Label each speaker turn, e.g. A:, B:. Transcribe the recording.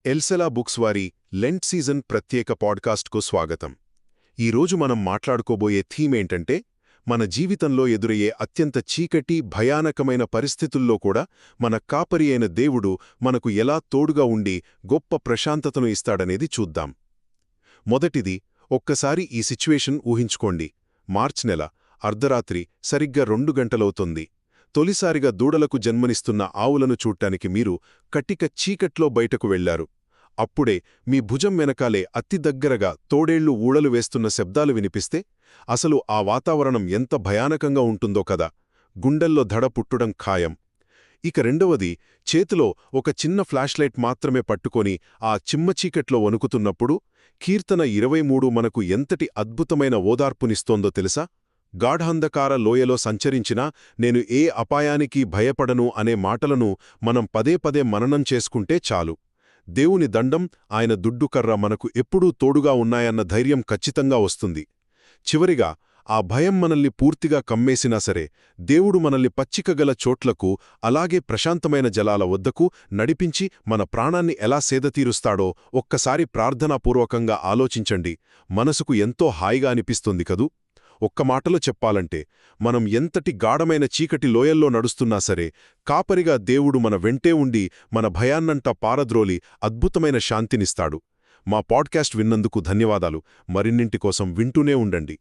A: ఎల్సెలా books వారి Lent season ప్రత్యేక పాడ్కాస్ట్కు స్వాగతం. ఈరోజు మనం మాట్లాడుకోబోయే థీమ్ ఏంటంటే, మన జీవితంలో ఎదురయ్యే అత్యంత చీకటి భయానకమైన పరిస్థితుల్లో కూడా మన కాపరి అయిన దేవుడు మనకు ఎలా తోడుగా ఉండి గొప్ప ప్రశాంతతను ఇస్తాడనేది చూద్దాం. మొదటిది, ఒక్కసారి ఈ సిచ్యువేషన్ ఊహించుకోండి. మార్చ్ నెల, అర్ధరాత్రి, సరిగ్గా 2 గంటలవుతోంది. తొలిసారిగా దూడలకు జన్మనిస్తున్న ఆవులను చూడ్డానికి మీరు కట్టిక చీకట్లో బయటకు వెళ్లారు. అప్పుడే మీ భుజం వెనకాలే అతి దగ్గరగా తోడేళ్లు ఊళలు వేస్తున్న శబ్దాలు వినిపిస్తే అసలు ఆ వాతావరణం ఎంత భయానకంగా ఉంటుందో కదా. గుండెల్లో దడ పుట్టడం ఖాయం. ఇక రెండవది, చేతిలో ఒక చిన్న ఫ్లాష్లైట్ మాత్రమే పట్టుకొని ఆ చిమ్మచీకట్లో వణుకుతున్నప్పుడు కీర్తన 23 మనకు ఎంతటి అద్భుతమైన ఓదార్పునిస్తోందో తెలుసా? గాఢాంధకార లోయలో సంచరించినా నేను ఏ అపాయానికి భయపడను అనే మాటలను మనం పదే పదే మననం చేసుకుంటే చాలు. దేవుని దండం, ఆయన దుడ్డుకర్ర మనకు ఎప్పుడూ తోడుగా ఉన్నాయన్న ధైర్యం ఖచ్చితంగా వస్తుంది. చివరిగా, ఆ భయం మనల్ని పూర్తిగా కమ్మేసినా సరే, దేవుడు మనల్ని పచ్చికగల చోట్లకు, అలాగే ప్రశాంతమైన జలాల వద్దకు నడిపించి మన ప్రాణాన్ని ఎలా సేదతీరుస్తాడో ఒక్కసారి ప్రార్థనాపూర్వకంగా ఆలోచించండి. మనసుకు ఎంతో హాయిగా అనిపిస్తుంది కదూ. ఒక్క మాటలో చెప్పాలంటే, మనం ఎంతటి గాఢమైన చీకటి లోయల్లో నడుస్తున్నా సరే, కాపరిగా దేవుడు మన వెంటే ఉండి మన భయాన్నంతా పారద్రోలి అద్భుతమైన శాంతినిస్తాడు. మా పాడ్కాస్ట్ విన్నందుకు ధన్యవాదాలు. మరిన్నింటి కోసం వింటూనే ఉండండి.